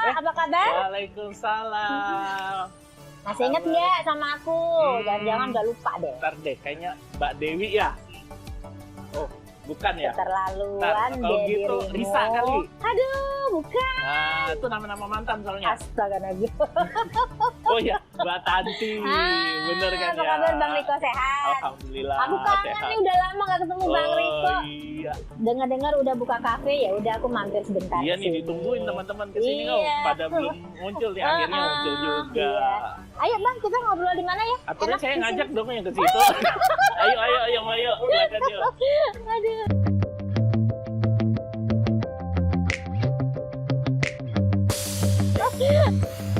apa kabar? Waalaikumsalam. Masih inget nggak sama aku? Jangan-jangan nggak lupa deh. Ntar deh, kayaknya Mbak Dewi ya? Oh, bukan ya? Keterlaluan kalau deh gitu, dirimu. Risa kali. Aduh, bukan. Nah, itu nama-nama mantan soalnya. Astaga Nabi. Oh iya, Mbak Tanti. Bener kan Apa ya? kabar Bang Riko, sehat? Alhamdulillah. Aku kangen sehat. nih, udah lama gak ketemu Bang Riko. Iya. Dengar-dengar udah buka kafe, ya udah aku mampir sebentar. Iya nih, kesini. ditungguin teman-teman kesini kok. Iya. Pada belum muncul nih, akhirnya muncul juga. Iya. Ayo Bang, kita ngobrol di mana ya? Akhirnya Enak saya di ngajak sini. dong yang ke situ. ayo, silakan yuk. Aduh.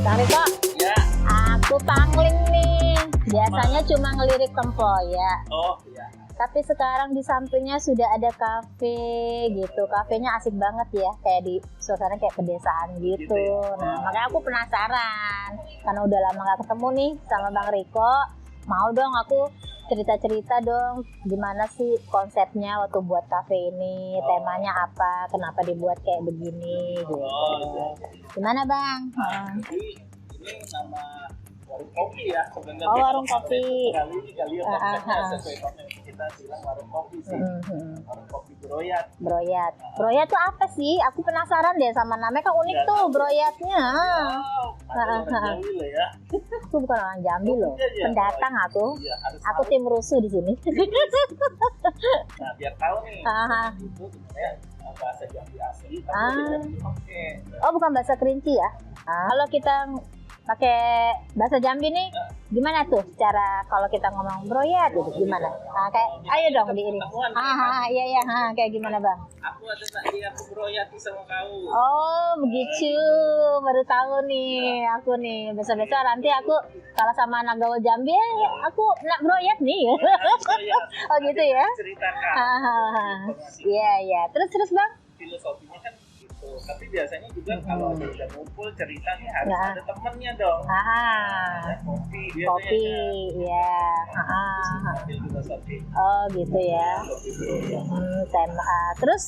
Bang Riko, Ya. aku pangling nih. Biasanya cuma ngelirik tempoyak. Oh, iya. Tapi sekarang di sampingnya sudah ada kafe gitu. Kafenya asik banget ya, kayak di suasana kayak pedesaan gitu. Gitu ya? Nah, makanya aku penasaran. Karena udah lama gak ketemu nih sama Bang Riko. Mau dong aku cerita-cerita dong gimana sih konsepnya waktu buat kafe ini, temanya apa, kenapa dibuat kayak begini gitu. Gimana Bang? Jadi ini nama warung kopi ya sebenarnya. Oh, warung kopi. Kali ya konsepnya sesuai konsep kita bilang warung kopi sih. Warung kopi Broyat. Broyat. Broyat tuh apa sih? Aku penasaran deh sama namanya, kan unik tuh Broyatnya. Ada orang Jawi loh ya. Aku bukan orang Jambi loh. Iya. Pendatang aku. Iya, harus Aku tahu. tim rusuh di sini. Nah, biar tahu nih. Aha. Itu sebenarnya bahasa Jambi asli tapi Ah. tidak dipakai. Oh, bukan bahasa Kerinci ya? Kalau kita pakai bahasa Jambi nih, gimana tuh cara kalau kita ngomong Broyat gitu, gimana? Kayak ayo dong diiring. Iya, kayak gimana Bang? Aku ada tak dia aku Broyati sama kau. Oh begitu, baru tahu nih aku nih. Besok-besok nanti aku kalau sama anak gaul Jambi, aku nak Broyat nih. Broyat. Oh gitu ya? Ceritakan. Iya. Terus Bang? Filosofinya kan gitu. Tapi biasanya juga kalau ada udah ngumpul cerita nih harus Ya. ada temennya dong. Kopi biasanya. Kopi, kan. ya. Ambil filosofi. Oh gitu ya. Kopi Broyat. Tema. Terus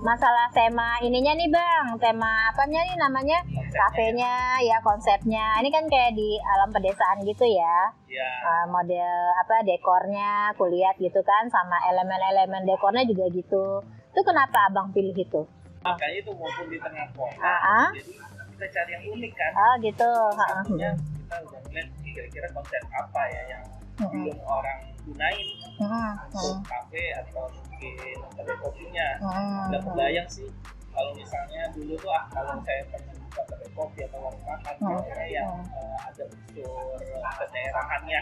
masalah tema ininya nih Bang, tema apanya nih namanya? Kafenya, ya konsepnya. Ini kan kayak di alam pedesaan gitu ya. Ya. Model apa dekornya, aku lihat gitu kan, sama elemen-elemen dekornya juga gitu. Itu kenapa Abang pilih itu? Makanya itu mumpung di tengah kota. Jadi kita cari yang unik kan. Oh gitu. Maksudnya kita udah ngeliat kira-kira konsep apa ya yang belum orang gunain untuk kafe atau mungkin kedai kopinya. Udah kebayang sih kalau misalnya dulu tuh kalau saya pengen buka kedai kopi atau warung makan biasanya yang ada unsur kedaerahannya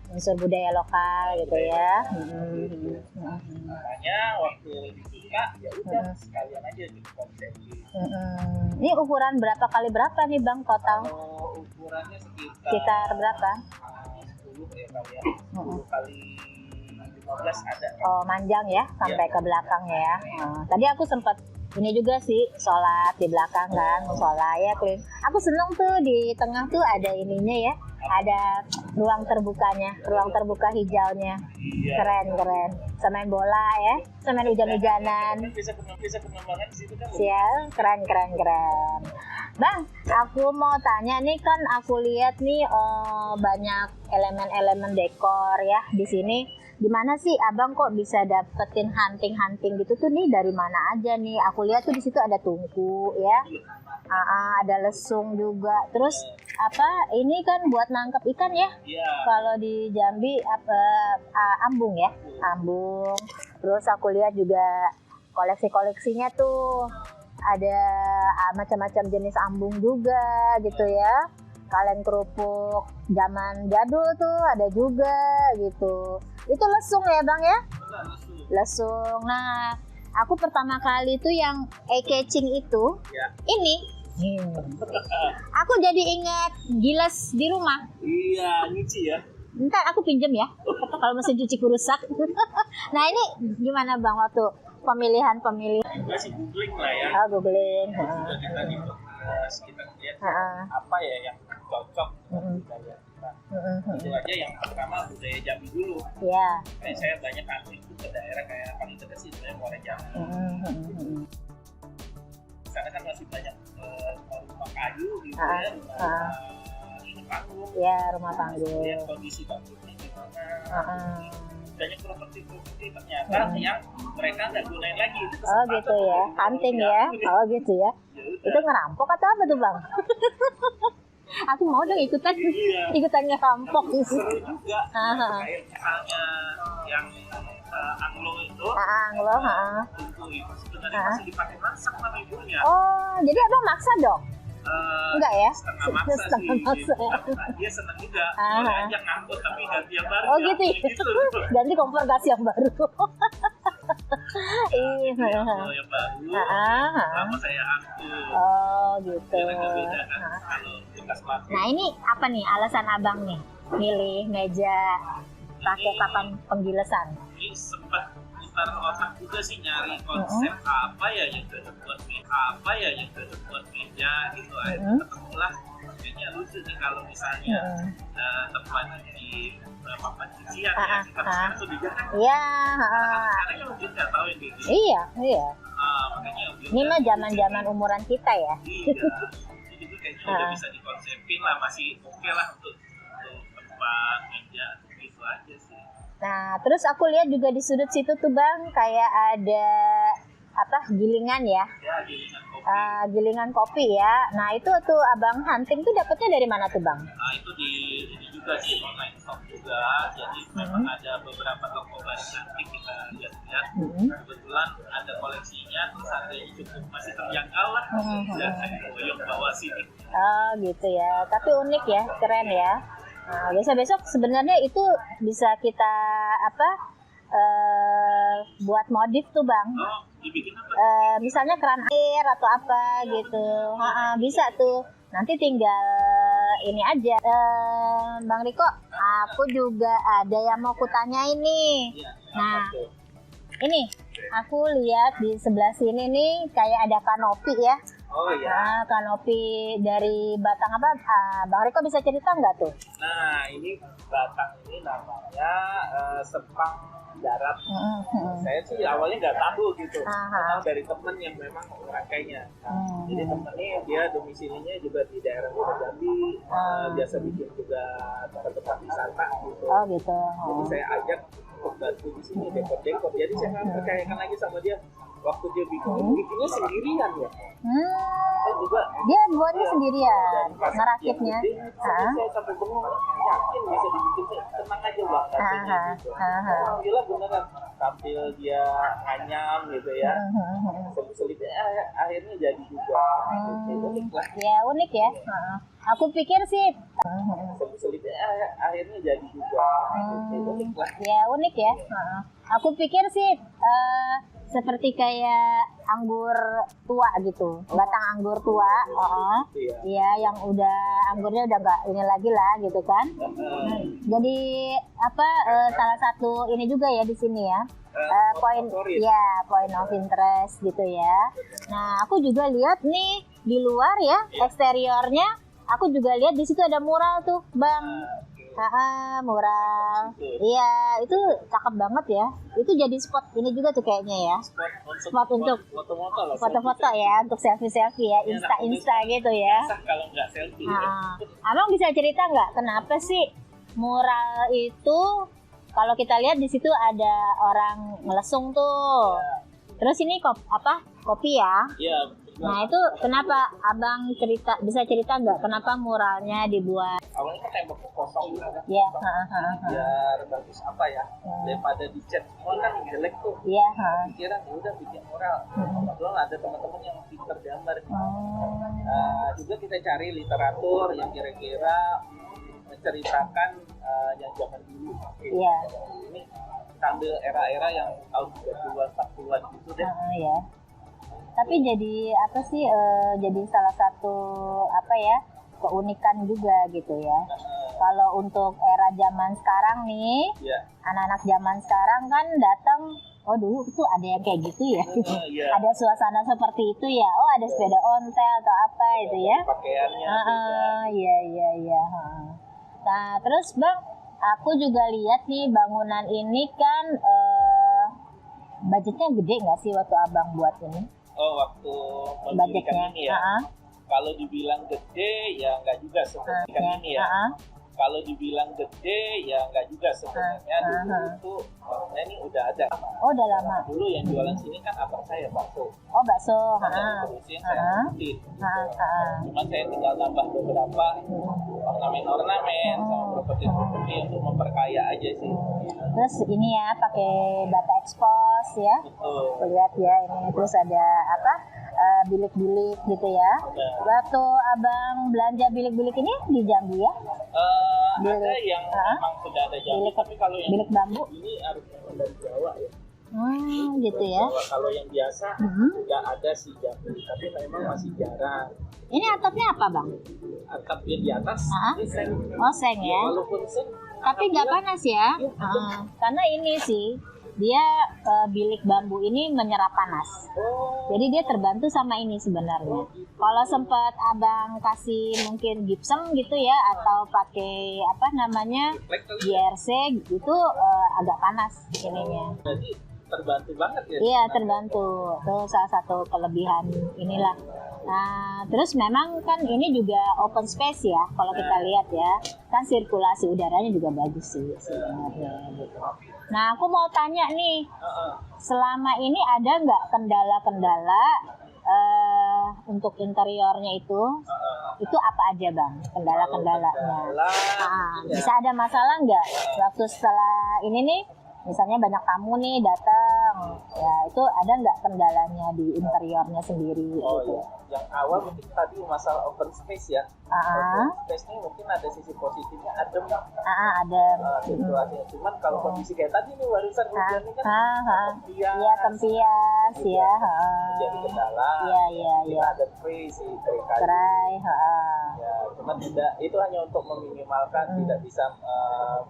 Unsur budaya lokal gitu ya. makanya waktu dibuka ya udah sekalian aja gitu konsep. Ini ukuran berapa kali berapa nih Bang total? Kalau ukurannya Sekitar berapa? 10 ya kali ya. 10 kali 15 ada. Oh manjang ya sampai ke belakang ya. Tadi aku sempat ini juga sih sholat di belakang kan, sholat ya clean. Aku seneng tuh di tengah tuh ada ininya ya, ada ruang terbukanya, ruang terbuka hijaunya. Keren. Semain bola ya, semain hujan-hujanan. Bisa pengembangan di situ kan. Sial, keren. Bang, aku mau tanya nih, kan aku lihat nih banyak elemen-elemen dekor ya di sini. Gimana sih Abang kok bisa dapetin hunting gitu tuh nih, dari mana aja nih? Aku lihat tuh di situ ada tungku ya. Ada lesung juga. Terus apa? Ini kan buat nangkep ikan ya? Iya. Kalau di Jambi ambung ya, ambung. Terus aku lihat juga koleksinya tuh ada macam-macam jenis ambung juga gitu ya. Kalian kerupuk zaman jadul tuh ada juga gitu. Itu lesung ya Bang ya? Lesung. Nah, aku pertama kali tuh yang eye-catching itu ini. Aku jadi ingat gilas di rumah. Iya, nyuci ya. Ntar aku pinjem ya, kalau mesin cuciku rusak. Nah ini gimana Bang waktu pemilihan? Masih googling lah ya. Googling. Udah kita di kita lihat apa ya yang cocok budaya kita. Itu aja yang pertama budaya Jambi dulu. Iya. Kayak saya banyak kantor itu ke daerah kayak paling dekat sih sebenarnya Muara Jambi. sana kan masih banyak rumah kayu gitu ya, rumah panggung. Ya, rumah panggung. Lihat kondisi panggungnya gimana. Banyak properti ternyata yang mereka nggak gunain lagi. Oh gitu ya, hunting ya. Oh gitu ya. Itu ngerampok atau apa tuh bang? Aku mau dong ikutan ngerampok. Seru juga. Kayak misalnya yang anglo itu. Anglo, itu sebenarnya masih dipakai masak sama ibunya. Oh, jadi abang maksa dong? Enggak ya? Setengah maksa sih. Dia senang juga. Boleh aja ngangkut tapi ganti yang baru. Oh gitu ya? Ganti kompor gas yang baru. Yang baru. Lama saya angkut. Oh gitu. Beda kan kalau bekas pakai. Nah ini apa nih alasan abang nih milih meja pakai papan penggilesan? Ini sempat putar otak juga sih nyari konsep apa ya yang cocok buat meja gitu. Akhirnya ketemulah kayaknya lucu nih kalau misalnya tempat di papan cucian ya kita sekarang tuh di jalan. Iya. Karena kan mungkin nggak tahu yang kayak gitu. Iya. Makanya ini mah zaman umuran kita ya. Iya. Jadi kayaknya udah bisa dikonsepin lah, masih oke lah untuk tempat meja gitu aja sih. Nah, terus aku lihat juga di sudut situ tuh bang, kayak ada gilingan ya? Ya, gilingan kopi. Gilingan kopi ya. Nah itu tuh abang hunting tuh dapetnya dari mana tuh bang? Nah itu ini juga sih online shop juga. Jadi memang ada beberapa toko barang antik kita lihat-lihat. Kebetulan ada koleksinya, terus harganya cukup masih terjangkau lah. Dan saya boyong bawa sini. Oh gitu ya. Tapi unik ya, keren ya. Nah, besok sebenarnya itu bisa kita buat modif tuh bang. Oh, dibikin apa? Misalnya keran air atau apa gitu. Bisa tuh. Nanti tinggal ini aja. Bang Riko, aku juga ada yang mau kutanyain nih. Nah, ini aku lihat di sebelah sini nih kayak ada kanopi ya. Oh iya. Kanopi dari batang apa? Bang Riko bisa cerita nggak tuh? Nah, ini batang ini namanya sepang darat. Saya sih awalnya nggak tahu gitu. Tahu dari temen yang memang merangkainya. Jadi temennya dia domisilinya juga di daerah Jambi. Biasa bikin juga tempat-tempat wisata gitu. Oh gitu. Jadi saya ajak untuk bantu di sini dekor-dekor. Jadi saya nggak percayakan lagi sama dia. Waktu dia bikinnya sendirian ya. Saya juga dia buatnya sendirian, ngerakitnya. Saya sampai bengong, yakin bisa dibikin, saya tenang aja bang. Alhamdulillah beneran, tampil dia nganyam gitu ya. Selip-selipnya akhirnya jadi juga. Unik lah. Ya unik ya. Aku pikir sih. Selip-selipnya akhirnya jadi juga. Unik lah. Ya unik ya. Aku pikir sih seperti kayak anggur tua gitu, batang anggur tua, iya, yang udah anggurnya udah nggak ini lagi lah gitu kan. Jadi salah satu ini juga ya di sini ya, point of interest gitu ya. Nah aku juga lihat nih di luar ya, eksteriornya, aku juga lihat di situ ada mural tuh bang. Mural. Iya, itu cakep banget ya. Itu jadi spot ini juga tuh kayaknya ya. Spot untuk foto-foto ya, untuk selfie-selfie ya, Insta gitu ya. Kalau nggak selfie. Abang bisa cerita nggak kenapa sih mural itu kalau kita lihat di situ ada orang ngelesung tuh. Terus ini kopi ya? Iya. Nah itu kenapa abang bisa cerita nggak kenapa muralnya dibuat? Awalnya kan tembok kosong gitu kan. Iya. Biar bagus daripada dicat semua kan jelek tuh. Iya. Pikiran udah bikin mural. Kebetulan ada teman-teman yang pintar gambar. Juga kita cari literatur yang kira-kira menceritakan yang zaman dulu. Iya. Ini sambil era-era yang tahun 30-an 40-an gitu deh. Iya. Tapi jadi jadi salah satu keunikan juga gitu ya. Kalau untuk era zaman sekarang nih, anak-anak zaman sekarang kan datang, oh dulu tuh ada yang kayak gitu ya. Ada suasana seperti itu ya. Oh ada sepeda ontel atau apa itu ya. Pakaiannya. Iya. Nah terus bang, aku juga lihat nih bangunan ini kan budgetnya gede nggak sih waktu abang buat ini? waktu mendirikan ini ya. Kalau dibilang gede ya nggak juga sebenarnya ini ya. Kalau dibilang gede ya nggak juga sebenarnya. Dulu itu maksudnya ini udah ada. Oh, udah lama. Dulu yang jualan sini kan abang saya bakso. Oh, bakso. Terusin saya ikutin. Cuma saya tinggal tambah beberapa ornamen sama properti untuk memperkaya aja sih. Terus ini ya pakai bata expose ya. Betul. Lihat ya ini. Terus ada apa? Bilik-bilik gitu ya. Waktu abang belanja bilik-bilik ini di Jambi ya? Ada yang memang sudah ada Jambi, tapi kalau yang bilik bambu ini harus dari Jawa ya. Gitu ya. Kalau yang biasa nggak ada sih Jambi, tapi memang masih jarang. Ini atapnya apa bang? Atap yang di atas ini seng. Oh, seng ya. Walaupun seng, tapi nggak panas ya. Karena ini sih dia bilik bambu ini menyerap panas. Jadi dia terbantu sama ini sebenarnya. Kalau sempat abang kasih mungkin gypsum gitu ya atau pakai apa namanya GRC gitu agak panas ininya. Jadi terbantu banget ya. Iya, terbantu. Itu salah satu kelebihan inilah. Nah, terus memang kan ini juga open space ya. Kalau kita lihat ya, kan sirkulasi udaranya juga bagus sih sebenarnya gitu. Nah, aku mau tanya nih, selama ini ada nggak kendala-kendala untuk interiornya itu apa aja bang? Kendala-kendalanya? Bisa ada masalah nggak waktu setelah ini nih? Misalnya banyak tamu nih datang, ya itu ada nggak kendalanya di interiornya sendiri? Gitu? Iya. Yang awal mungkin tadi masalah open space ya. Open space ini mungkin ada sisi positifnya, adem. Adem. Situasinya. Cuman kalau kondisi kayak tadi nih warisan hujan ini kan tempias. Iya, tempias ya. Jadi kendala. Iya. Ada tray sih, tray kayu. Ya, cuman tidak, itu hanya untuk meminimalkan, tidak bisa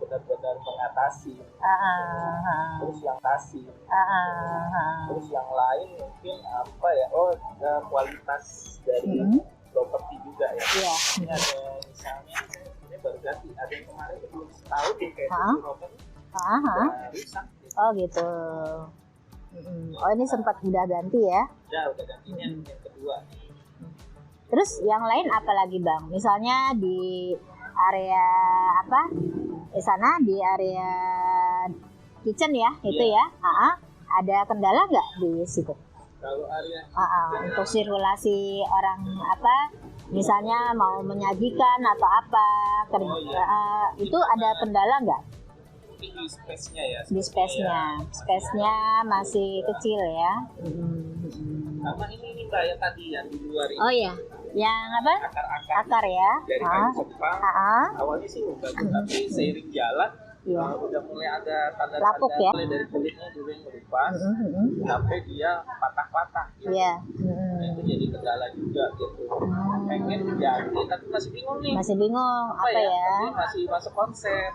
benar-benar mengatasi. Terus yang kasih. Terus yang lain mungkin apa ya? Kualitas dari properti juga ya. Iya. Ini ada misalnya ini baru ganti, ada yang kemarin belum setahun nih kayak rotan rusak. Oh gitu. Oh ini sempat udah ganti ya? Udah gantinya yang kedua. Terus yang lain apa lagi bang? Misalnya di area apa? Di sana di area kitchen ya, itu ya? Ada kendala nggak di situ? Kalau area untuk sirkulasi orang apa? Misalnya mau menyajikan atau apa? Itu ada kendala nggak? Mungkin di space-nya ya. Di space-nya masih kecil ya. Sama ini mbak ya tadi yang di luar ini. Oh iya, yang apa? Akar ya. Dari kayu Jepang. Awalnya sih bagus, tapi seiring jalan udah mulai ada tanda-tanda lapuk ya. Mulai dari kulitnya dulu yang melupas, sampai dia patah-patah. Gitu. Iya. Nah, itu jadi kendala juga gitu. Pengen diganti, tapi masih bingung nih. Masih bingung apa ya? Tapi masih masuk konsep.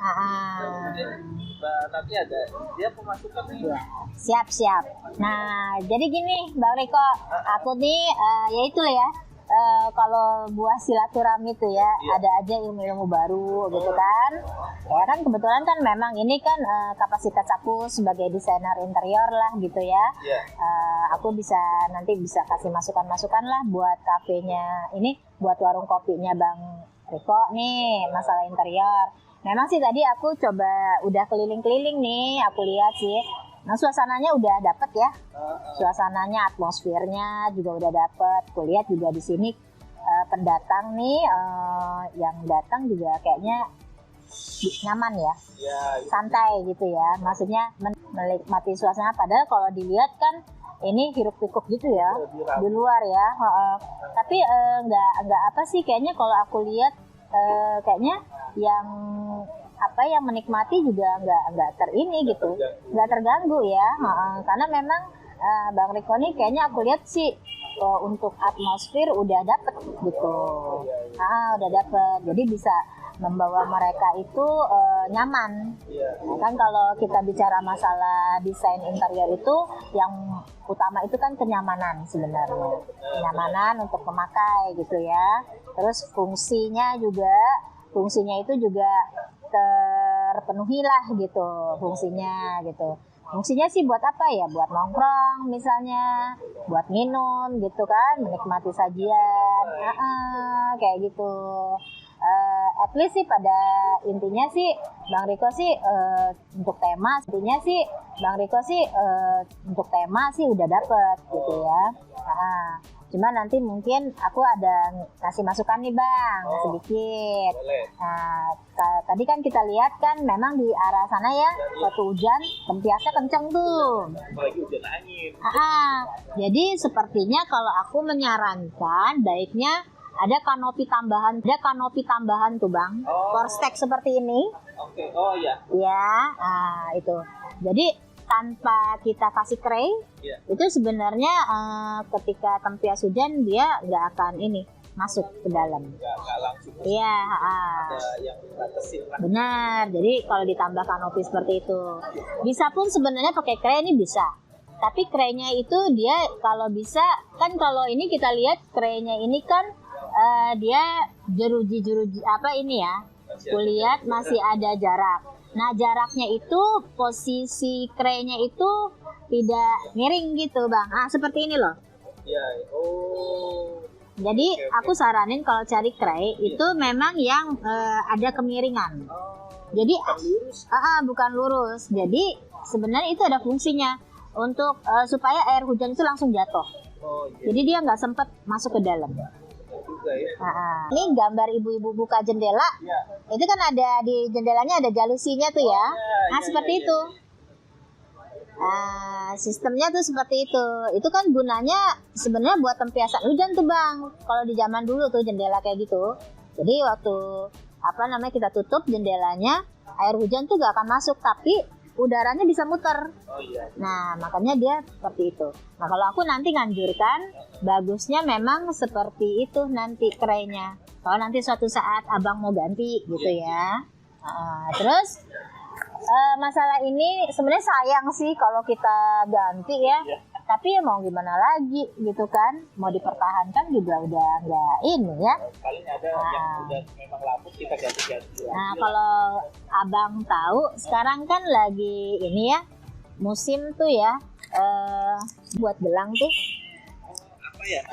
Nanti ada dia pemasukan nih. Siap. Nah, jadi gini Bang Riko, aku nih ya itulah ya. Kalau buah silaturahmi itu ya, ada aja ilmu-ilmu baru gitu kan. Ya kan kebetulan kan memang ini kan kapasitas aku sebagai desainer interior lah gitu ya. Aku nanti bisa kasih masukan-masukan lah buat kafenya ini, buat warung kopinya Bang Riko nih masalah interior. Memang sih tadi aku coba udah keliling-keliling nih, aku lihat sih. Nah suasananya udah dapet ya, suasananya, atmosfernya juga udah dapet. Kulihat juga di sini pendatang nih yang datang juga kayaknya nyaman ya, santai gitu ya. Maksudnya menikmati suasana. Padahal kalau dilihat kan ini hiruk-pikuk gitu ya di luar ya. Tapi nggak apa sih kayaknya kalau aku lihat kayaknya yang menikmati juga nggak terganggu ya, karena memang Bang Riko nih kayaknya aku lihat sih untuk atmosfer udah dapet gitu, udah dapet, jadi bisa membawa mereka itu nyaman. Kan kalau kita bicara masalah desain interior itu yang utama itu kan kenyamanan sebenarnya, kenyamanan untuk memakai gitu ya. Terus fungsinya itu juga terpenuhi lah gitu fungsinya gitu. Fungsinya sih buat apa ya? Buat nongkrong misalnya, buat minum gitu kan, menikmati sajian, kayak gitu. At least sih pada intinya sih Bang Riko sih untuk tema sih udah dapet gitu ya. Cuma nanti mungkin aku ada kasih masukan nih Bang, sedikit. Nah, tadi kan kita lihat kan memang di arah sana ya, waktu hujan tempiasnya kenceng tuh. Apalagi hujan angin. Jadi sepertinya kalau aku menyarankan baiknya ada kanopi tambahan tuh Bang, Forestek seperti ini. Oke. Oh iya. Ya, itu. Jadi tanpa kita kasih crane, itu sebenarnya ketika tempias hujan dia nggak akan masuk ke dalam. Nggak langsung. Iya. Ada yang batasin lah. Benar. Jadi kalau ditambah kanopi seperti itu, bisa pun sebenarnya pakai crane ini bisa. Tapi crane-nya itu dia kalau bisa kan kalau ini kita lihat crane-nya ini kan dia jeruji apa ini ya? Kulihat masih ada jarak. Nah jaraknya itu posisi crane-nya itu tidak miring gitu Bang. Seperti ini loh. Iya. Oh. Jadi aku saranin kalau cari crane itu memang yang ada kemiringan. Jadi bukan lurus. Jadi sebenarnya itu ada fungsinya untuk supaya air hujan itu langsung jatuh. Jadi dia nggak sempat masuk ke dalam. Ini gambar ibu-ibu buka jendela. Itu kan ada di jendelanya ada jalusinya tuh ya. Seperti itu. Sistemnya tuh seperti itu. Itu kan gunanya sebenarnya buat tempiasan hujan tuh Bang. Kalau di zaman dulu tuh jendela kayak gitu. Jadi waktu kita tutup jendelanya, air hujan tuh gak akan masuk, tapi udaranya bisa muter. Nah, makanya dia seperti itu. Nah, kalau aku nanti nganjurkan, bagusnya memang seperti itu nanti crane-nya. Kalau nanti suatu saat abang mau ganti gitu ya. Terus masalah ini sebenarnya sayang sih kalau kita ganti ya. Tapi ya mau gimana lagi gitu kan. Mau dipertahankan juga udah nggak ini ya. Paling ada yang udah memang lapuk kita ganti-ganti. Nah, kalau abang tahu sekarang kan lagi ini ya musim tuh ya buat gelang tuh apa ya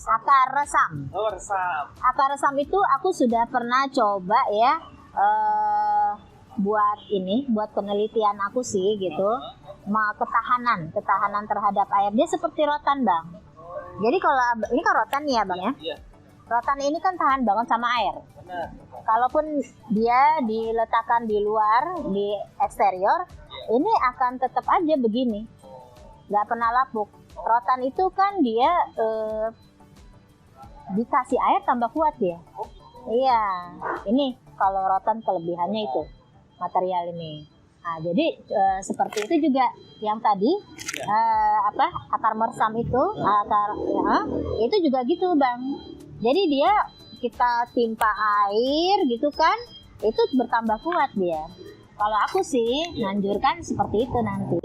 akar resam. Akar resam itu aku sudah pernah coba ya buat penelitian aku sih gitu. Ketahanan terhadap air dia seperti rotan Bang. Jadi kalau ini kan rotan nih ya Bang ya. Rotan ini kan tahan banget sama air. Kalaupun dia diletakkan di luar, di eksterior, ini akan tetap aja begini. Nggak pernah lapuk. Rotan itu kan dia dikasih air tambah kuat dia. Iya, ini kalau rotan kelebihannya itu material ini. Nah, jadi seperti itu juga yang tadi akar meresam itu, itu juga gitu Bang. Jadi dia kita timpa air gitu kan, itu bertambah kuat dia. Kalau aku sih nganjurkan seperti itu nanti.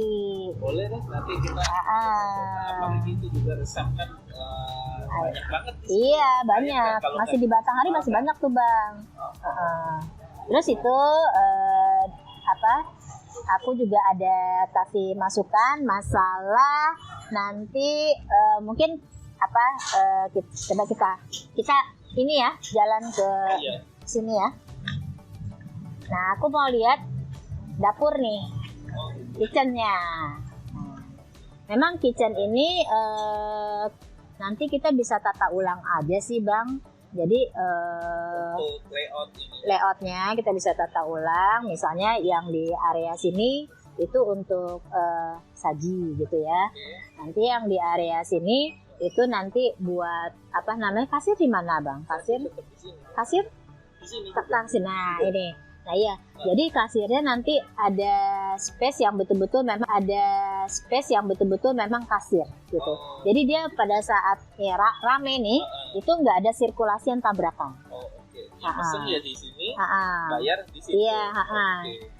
Boleh deh, nanti kita apalagi itu juga resam kan banyak banget. Iya banyak, masih di Batanghari masih banyak tuh Bang. Terus itu aku juga ada kasih masukan masalah nanti mungkin coba kita ini ya jalan ke sini ya. Nah aku mau lihat dapur nih, kitchennya. Memang kitchen ini nanti kita bisa tata ulang aja sih Bang. Jadi layoutnya kita bisa tata ulang. Misalnya yang di area sini itu untuk saji gitu ya. Nanti yang di area sini itu nanti buat kasir di mana Bang? Kasir? Di sini. Nah ini. Nah iya, jadi kasirnya nanti ada space yang betul-betul memang kasir gitu. Jadi dia pada saat rame nih, itu nggak ada sirkulasi yang tabrakan. Pesen ya di sini, bayar di sini. Iya,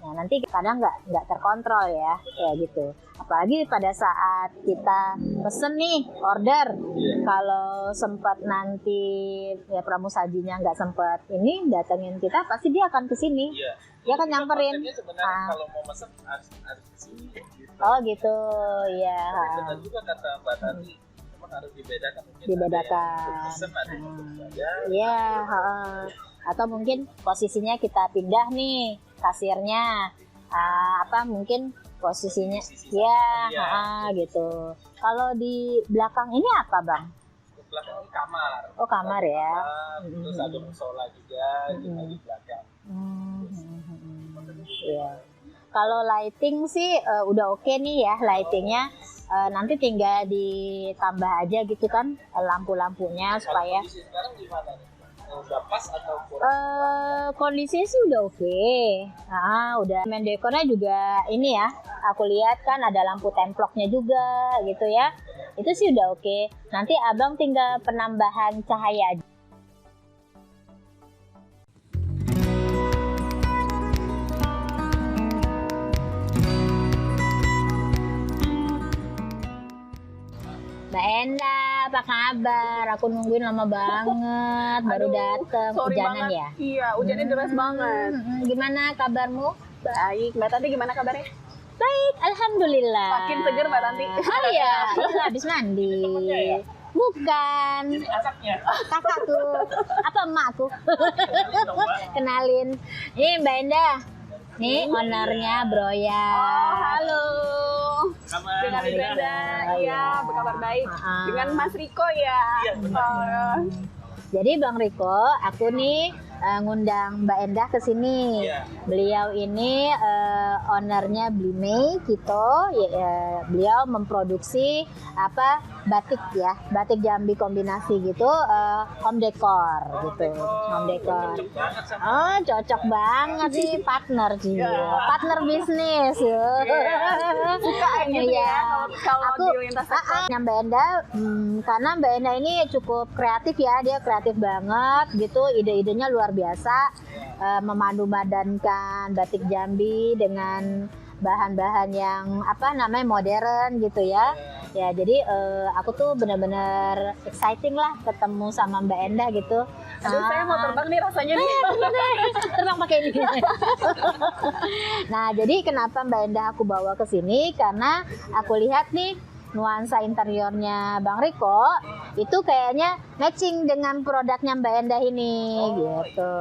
Nah nanti kadang nggak terkontrol ya, kayak gitu. Apalagi pada saat kita pesen nih order, kalau sempat nanti ya pramusajinya nggak sempat datengin kita, pasti dia akan ke sini. dia kan nyamperin. Sebenarnya kalau mau masak harus di sini gitu. Oh gitu, ya. Benar juga kata Mbak tadi, memang harus dibedakan. Dibedakan. Iya, atau mungkin posisinya kita pindah nih kasirnya, mungkin posisinya, gitu. Kalau di belakang ini apa, Bang? Belakang kamar. Oh, kamar ya. Terus ada musola juga di belakang. Iya. Kalau lighting sih udah oke nih ya lightingnya. Nanti tinggal ditambah aja gitu kan lampu-lampunya supaya. Kondisi sekarang gimana nih? Udah pas atau kurang? Kondisinya sih udah oke. Udah main dekornya juga ini ya. Aku lihat kan ada lampu temploknya juga gitu ya. Itu sih udah oke. Nanti abang tinggal penambahan cahaya aja. Mbak Enda, apa kabar? Aku nungguin lama banget, baru dateng. Hujanan ya? Iya, hujannya deras banget. Gimana kabarmu? Baik, Mbak Tanti gimana kabarnya? Baik, alhamdulillah. Makin seger Mbak Tanti. Oh iya, habis mandi. Bukan. Ini asapnya. Kakakku. Apa emakku? Kenalin. Ini Mbak Enda. Nih ownernya Broya. Oh, halo. Kabar. Dengan Brenda, iya, berkabar baik. Dengan Mas Riko ya. Jadi Bang Riko, aku nih ngundang Mbak Endah ke sini. Beliau ini ownernya Blimey Kito. Beliau memproduksi batik ya, batik Jambi kombinasi gitu, home decor gitu, home decor. Oh, cocok banget sih, partner sih, partner bisnis. Suka gitu ya kalau di lintas sektor. Mbak Endah, karena Mbak Endah ini cukup kreatif ya, dia kreatif banget gitu, ide-idenya luar biasa, memadu-padankan batik Jambi dengan bahan-bahan yang modern gitu ya. Ya jadi aku tuh benar-benar exciting lah ketemu sama Mbak Endah gitu. Aduh, saya mau terbang nih rasanya nih. Terbang pakai ini. Nah, jadi kenapa Mbak Endah aku bawa ke sini? Karena aku lihat nih nuansa interiornya Bang Riko itu kayaknya matching dengan produknya Mbak Endah ini gitu.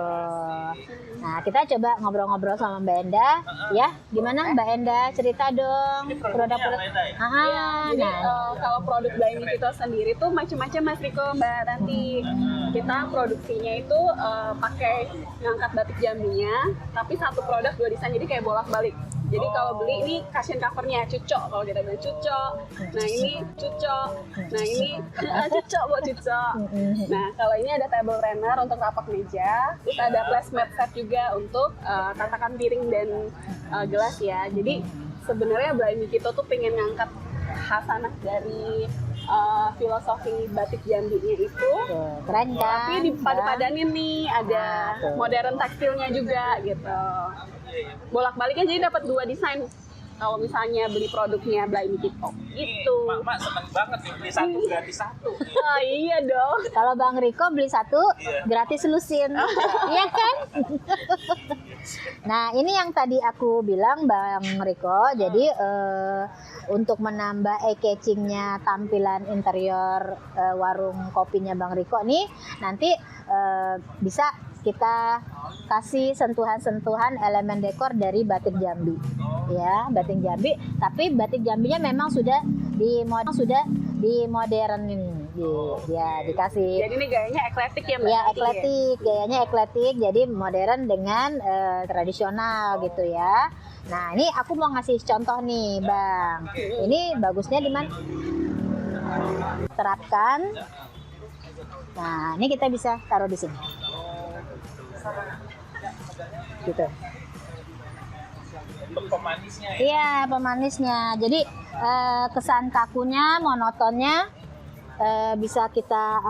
Nah, kita coba ngobrol-ngobrol sama Mbak Endah ya. Gimana Mbak Endah, cerita dong produk-produk. Jadi kalau produk Blimey Kito sendiri tuh macam-macam Mas Riko, Mbak Tanti. Kita produksinya itu pakai ngangkat batik Jambinya, tapi satu produk dua desain, jadi kayak bolak-balik. Jadi kalau beli ini cushion covernya cucok, kalau kita bilang cucok. Nah ini cucok. Nah ini cucok buat cucok. Nah kalau ini ada table runner untuk tapak meja. Terus ada placemat set juga untuk tatakan piring dan gelas ya. Jadi sebenarnya Blimey Kito tuh pengen ngangkat khasanah dari filosofi batik Jambinya itu. Keren kan? Tapi dipadu-padanin nih, ada modern tekstilnya juga gitu. Bolak-baliknya jadi dapat dua desain kalau misalnya beli produknya Blimey Kito gitu. Mak seneng banget nih beli satu gratis satu. Oh iya dong. Kalau Bang Riko beli satu gratis lusin. Iya kan? Nah, ini yang tadi aku bilang Bang Riko. Jadi untuk menambah eye-catching-nya tampilan interior warung kopinya Bang Riko nih, nanti bisa kita kasih sentuhan-sentuhan elemen dekor dari batik Jambi. Ya, batik Jambi, tapi batik Jambinya memang sudah dimodernin. Ya, dikasih. Jadi ini gayanya ekletik ya Mbak? Ya, ekletik, gayanya ekletik, jadi modern dengan tradisional gitu ya. Nah, ini aku mau ngasih contoh nih, Bang. Ini bagusnya di mana? Terapkan. Nah, ini kita bisa taruh di sini. Gitu. Untuk pemanisnya ya? Iya, pemanisnya. Jadi kesan kakunya, monotonnya bisa kita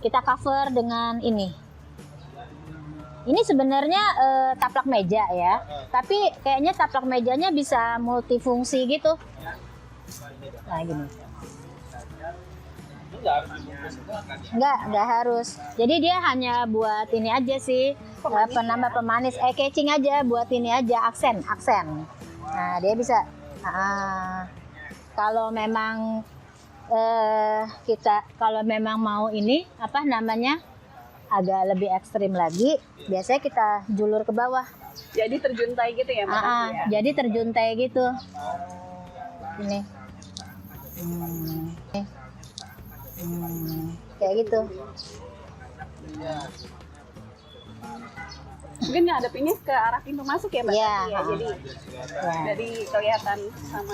kita cover dengan ini. Ini sebenarnya taplak meja ya, tapi kayaknya taplak mejanya bisa multifungsi gitu. Nah gini. Nggak harus dibungkus itu kan ya? Nggak harus. Jadi dia hanya buat ini aja sih, penambah pemanis, catching aja, buat ini aja, aksen. Nah dia bisa. Kalau memang kalau memang mau ini apa namanya agak lebih ekstrim lagi, biasanya kita julur ke bawah. Jadi terjuntai gitu ya, Mbak? Ya? Jadi terjuntai gitu. Ini. Kayak gitu. Mungkin ngadepinnya ke arah pintu masuk ya, Mbak? Iya. Ya, jadi kelihatan sama.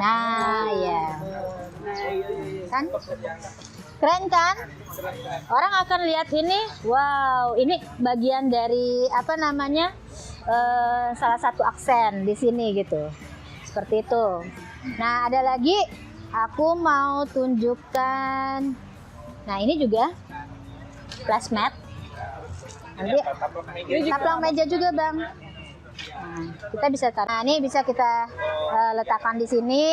Nah, iya. Nah, iya. Kan? Keren kan? Orang akan lihat ini, wow, ini bagian dari apa namanya? Salah satu aksen di sini gitu. Seperti itu. Nah, ada lagi aku mau tunjukkan. Nah, ini juga placemat. Nanti taplak meja juga, Bang. Nah, kita bisa taruh. Nah, ini bisa kita letakkan di sini.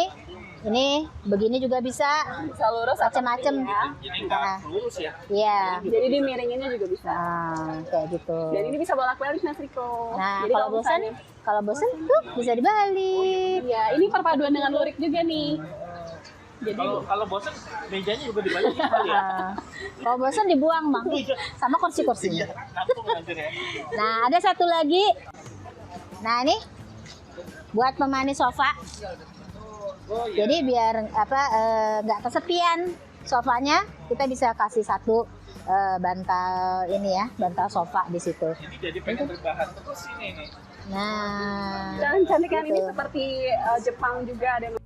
Ini begini juga bisa lurus macam-macam. Jadi nggak lurus ya? Iya. Jadi dimiringinnya juga bisa. Kayak gitu. Dan ini bisa bolak-balik Mas Riko. Nah, jadi kalau bosan tuh bisa dibalik. Ya, ini perpaduan dengan lurik juga nih. Jadi kalau bosan mejanya juga dibalik ya? Kalau bosan dibuang, Bang. Sama kursi-kursinya. Nah, ada satu lagi. Nah, ini buat pemanis sofa. Jadi biar nggak kesepian sofanya, kita bisa kasih satu bantal ini ya, bantal sofa di situ. Jadi pengen berbahan terus ini nih. Nah, dan cantik kan gitu. ini seperti Jepang juga ada.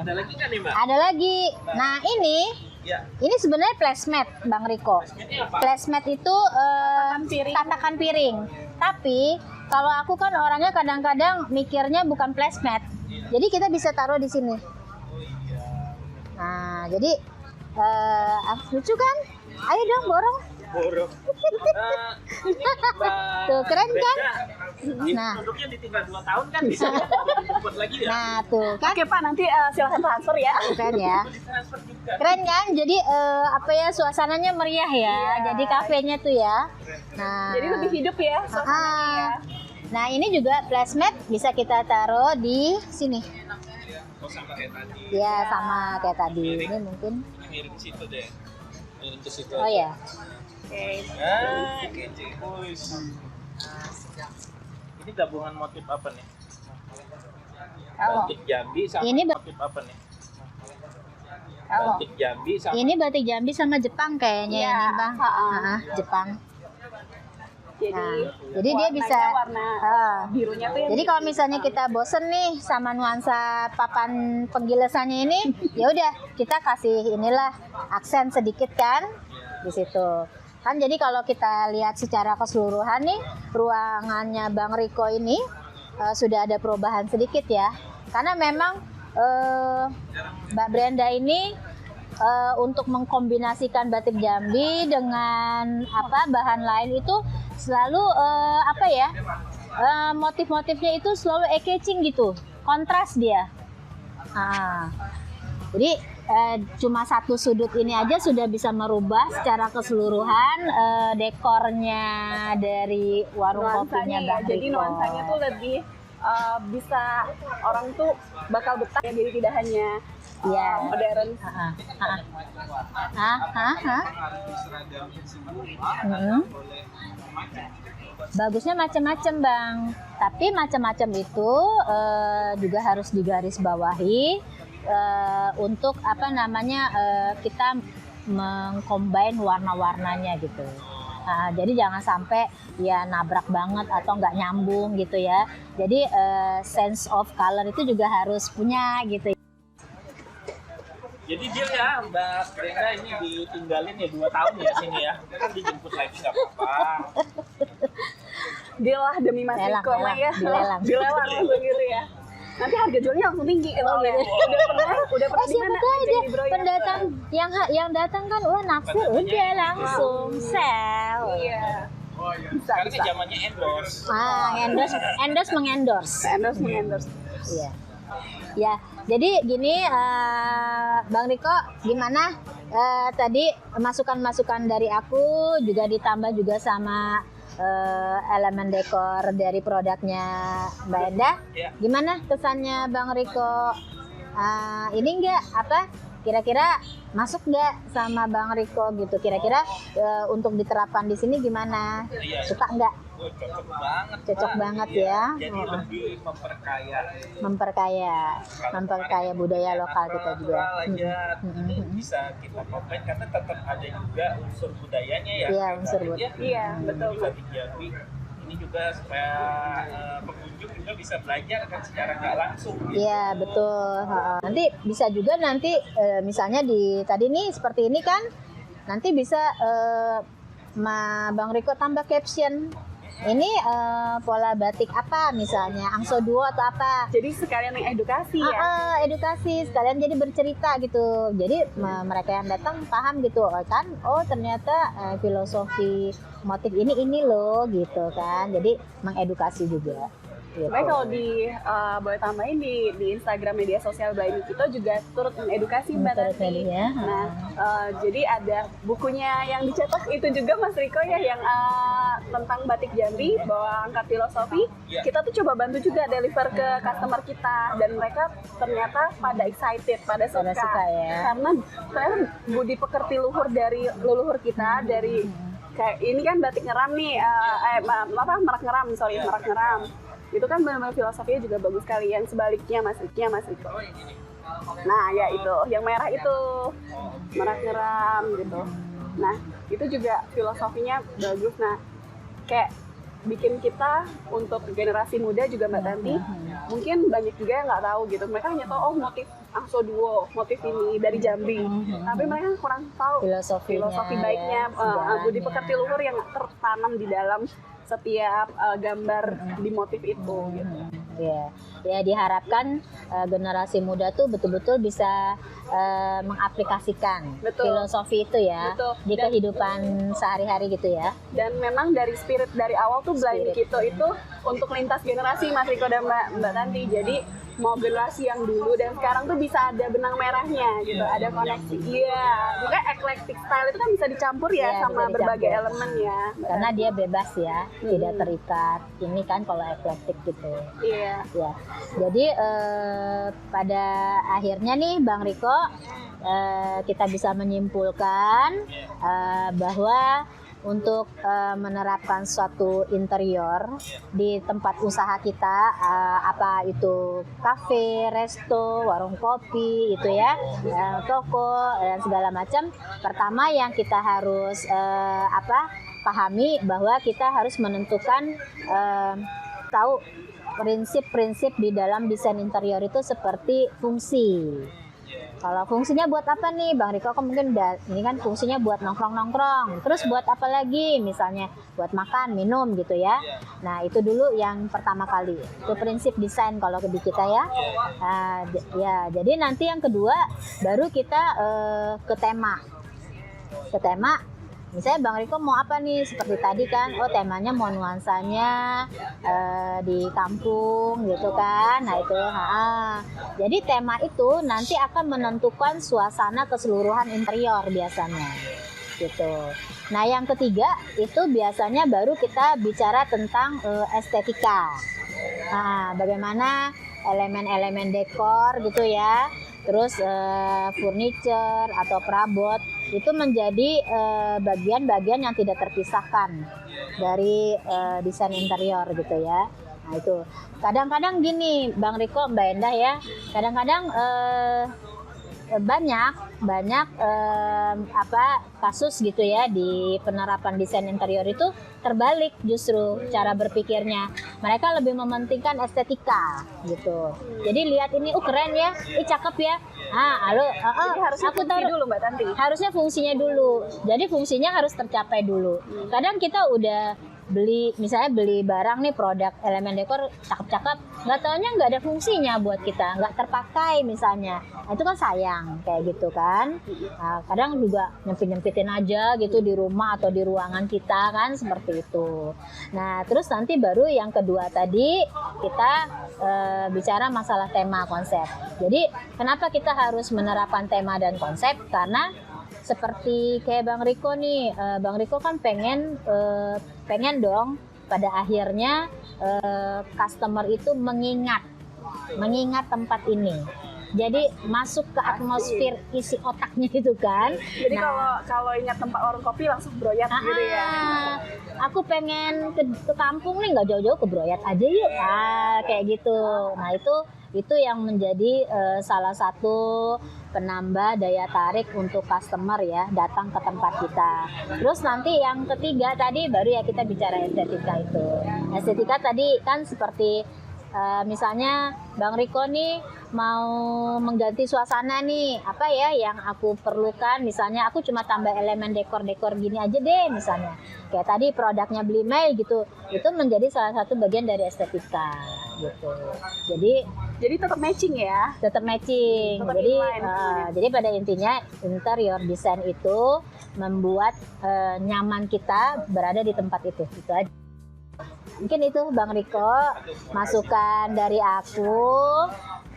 Ada lagi kan nih, Mbak? Ada lagi. Nah, ini sebenarnya placemat, Bang Riko. Placemat itu tatakan piring. Tapi kalau aku kan orangnya kadang-kadang mikirnya bukan placemat. Jadi kita bisa taruh di sini. Nah, jadi lucu kan? Ayo dong borong. Tuh keren kan? Nah, produknya ditinggal 2 tahun kan bisa buat lagi ya. Nah, tuh kan. Oke Pak, nanti silahkan transfer ya. Keren ya. Keren kan? Jadi suasananya meriah ya. Iya. Jadi kafenya tuh ya. Nah, jadi lebih hidup ya suasananya ya. Nah, ini juga placemat bisa kita taruh di sini. Sama kayak tadi. Ya, sama kayak tadi. Ini mungkin miring situ deh. Miring ke situ. Oh ya. Oke. Kece. Ini gabungan motif apa nih? Batik Jambi sama ini motif apa nih? Batik Jambi sama ini batik Jambi sama Jepang kayaknya ya, ini, Bang. Jepang. Jadi dia bisa warna birunya tuh. Jadi kalau misalnya kita bosen nih sama nuansa papan penggilesannya ini, ya udah kita kasih inilah aksen sedikit kan di situ. Kan jadi kalau kita lihat secara keseluruhan nih, ruangannya Bang Riko ini sudah ada perubahan sedikit ya. Karena memang Mbak Brenda ini untuk mengkombinasikan batik Jambi dengan bahan lain itu selalu motif-motifnya itu selalu eye-catching gitu, kontras dia. Jadi cuma satu sudut ini aja sudah bisa merubah secara keseluruhan dekornya dari warung kopinya Bang Riko. Jadi nuansanya tuh lebih bisa orang tuh bakal betah ya, jadi tidak hanya Iya. modern. Bagusnya macam-macam Bang, tapi macam-macam itu juga harus digarisbawahi untuk apa namanya kita mengcombine warna-warnanya gitu. Jadi jangan sampai ya nabrak banget atau nggak nyambung gitu ya. Jadi sense of color itu juga harus punya gitu. Jadi dia ya Mbak Brenda ini ditinggalin ya 2 tahun ya sini ya. Kan dijemput lagi nggak apa-apa. Deal lah demi Mas Riko mah ya. Dilelang langsung gitu ya. Nanti harga jualnya langsung tinggi kalau ya. Udah pernah di mana? Pendatang yang datang kan naksir udah langsung sell. Iya. Sekarang kan zamannya endorse. Endorse mengendorse. Iya. Ya, jadi gini Bang Riko, gimana tadi masukan-masukan dari aku juga ditambah juga sama elemen dekor dari produknya Mbak Endah. Gimana kesannya Bang Riko? Ini enggak apa? Kira-kira masuk nggak sama Bang Riko gitu? Kira-kira untuk diterapkan di sini gimana? Suka nggak? Cocok banget ya. Jadi lebih memperkaya budaya lokal kita juga. Ini bisa kita combine karena tetap ada juga unsur budayanya ya. Iya, unsur budaya. Iya, betul. Ini juga supaya pengunjung juga bisa belajar kan secara nggak langsung. Iya, betul. Nanti bisa juga misalnya di tadi nih seperti ini kan, nanti bisa Bang Riko tambah caption. Ini pola batik apa misalnya, angso duo atau apa. Jadi sekalian edukasi ya. Edukasi sekalian jadi bercerita gitu. Jadi mereka yang datang paham gitu kan. Oh ternyata filosofi motif ini loh gitu kan. Jadi mengedukasi juga. Gitu. Sebenarnya kalau boleh tambahin di Instagram media sosial Blaini kita juga turut mengedukasi Mbak Tati. Nah, jadi ada bukunya yang dicetak itu juga Mas Riko ya yang tentang batik Jambi, bawa angkat filosofi. Kita tuh coba bantu juga deliver ke customer kita dan mereka ternyata pada excited, pada suka ya. Karena saya budi pekerti luhur dari leluhur kita dari kayak ini kan batik ngeram nih, merak ngeram. Itu kan benar-benar filosofinya juga bagus sekali. Yang sebaliknya Mas Riko. Nah ya itu, yang merah itu merak ngeram gitu. Nah itu juga filosofinya bagus. Nah kayak bikin kita untuk generasi muda juga Mbak Tanti mungkin banyak juga yang nggak tahu gitu. Mereka hanya tahu motif angso duo, motif ini dari Jambi, tapi mereka kurang tahu filosofi baiknya budi pekerti luhur yang tertanam di dalam setiap gambar di motif itu gitu. Ya diharapkan generasi muda tuh betul-betul bisa mengaplikasikan filosofi itu ya di kehidupan sehari-hari gitu ya. Dan memang dari spirit dari awal tuh Blaini kita itu untuk lintas generasi Mas Riko dan Mbak Tanti. Jadi mau generasi yang dulu dan sekarang tuh bisa ada benang merahnya gitu, ada koneksi. Iya, makanya eclectic style itu kan bisa dicampur ya sama berbagai elemen ya. Karena dia bebas ya, tidak terikat. Ini kan kalau eclectic gitu. Iya. Ya. Jadi pada akhirnya nih Bang Riko kita bisa menyimpulkan bahwa untuk menerapkan suatu interior di tempat usaha kita, apa itu kafe, resto, warung kopi, itu ya, toko dan segala macam. Pertama yang kita harus pahami bahwa kita harus menentukan tahu prinsip-prinsip di dalam desain interior itu seperti fungsi. Kalau fungsinya buat apa nih Bang Riko? Kan mungkin ini kan fungsinya buat nongkrong-nongkrong. Terus buat apa lagi? Misalnya buat makan, minum gitu ya. Nah itu dulu yang pertama kali. Itu prinsip desain kalau di kita ya. Jadi nanti yang kedua baru kita ke tema. Misalnya Bang Riko mau apa nih? Seperti tadi kan, temanya mau nuansanya di kampung gitu kan. Nah itu, jadi tema itu nanti akan menentukan suasana keseluruhan interior biasanya, gitu. Nah yang ketiga itu biasanya baru kita bicara tentang estetika. Nah bagaimana elemen-elemen dekor gitu ya. terus furniture atau perabot itu menjadi bagian-bagian yang tidak terpisahkan dari desain interior gitu ya. Nah itu kadang-kadang gini Bang Riko, Mbak Endah ya, kadang-kadang banyak kasus gitu ya di penerapan desain interior itu terbalik justru cara berpikirnya. Mereka lebih mementingkan estetika gitu. Jadi lihat ini keren ya, cakep ya. Harusnya aku taruh dulu Mbak Tanti. Harusnya fungsinya dulu. Jadi fungsinya harus tercapai dulu. Kadang kita udah beli barang nih, produk elemen dekor cakep-cakep, nggak taunya nggak ada fungsinya buat kita, nggak terpakai misalnya. Nah, itu kan sayang kayak gitu kan. Nah, kadang juga nyempitin aja gitu di rumah atau di ruangan kita kan, seperti itu. Nah terus nanti baru yang kedua tadi kita bicara masalah tema konsep. Jadi kenapa kita harus menerapkan tema dan konsep? Karena seperti kayak Bang Riko nih, Bang Riko kan pengen dong pada akhirnya customer itu mengingat tempat ini. Jadi masuk ke atmosfer isi otaknya gitu kan. Jadi kalau ingat tempat warung kopi langsung broyat gitu ya. Aku pengen ke kampung nih, nggak jauh-jauh ke broyat aja yuk. Kayak gitu. Nah itu yang menjadi salah satu penambah daya tarik untuk customer ya datang ke tempat kita. Terus nanti yang ketiga tadi baru ya kita bicara estetika itu. Estetika tadi kan seperti misalnya Bang Riko nih mau mengganti suasana nih, apa ya yang aku perlukan, misalnya aku cuma tambah elemen dekor-dekor gini aja deh misalnya. Kayak tadi produknya Beli Mail gitu, itu menjadi salah satu bagian dari estetika gitu. Jadi tetap matching ya? Tetap matching. Jadi pada intinya interior design itu membuat nyaman kita berada di tempat itu aja. Mungkin itu Bang Riko masukan dari aku.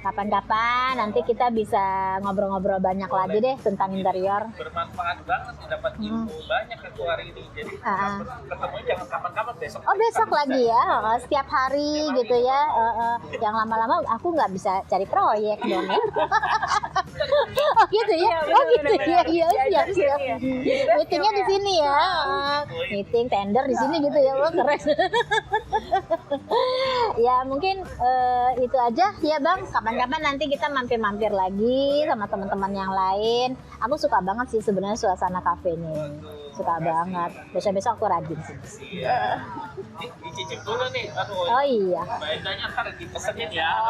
Kapan-kapan nanti kita bisa ngobrol-ngobrol banyak lagi deh tentang interior. Bermanfaat banget, dapat ilmu banyak aku hari ini. Jadi ketemu jangan kapan-kapan, besok. Oh besok lagi ya, setiap hari gitu ya. Yang lama-lama aku nggak bisa cari proyek dong ya. Oh gitu ya, siap. Meetingnya di sini ya, meeting tender di sini gitu ya, keren. Ya mungkin itu aja ya Bang. Kapan-kapan nanti kita mampir-mampir lagi sama teman-teman yang lain. Aku suka banget sih sebenarnya suasana kafe ini, suka banget. Besok-besok aku rajin sih. Dicicip dulu nih. Oh iya. Mbak Endahnya ntar dipesenin ya.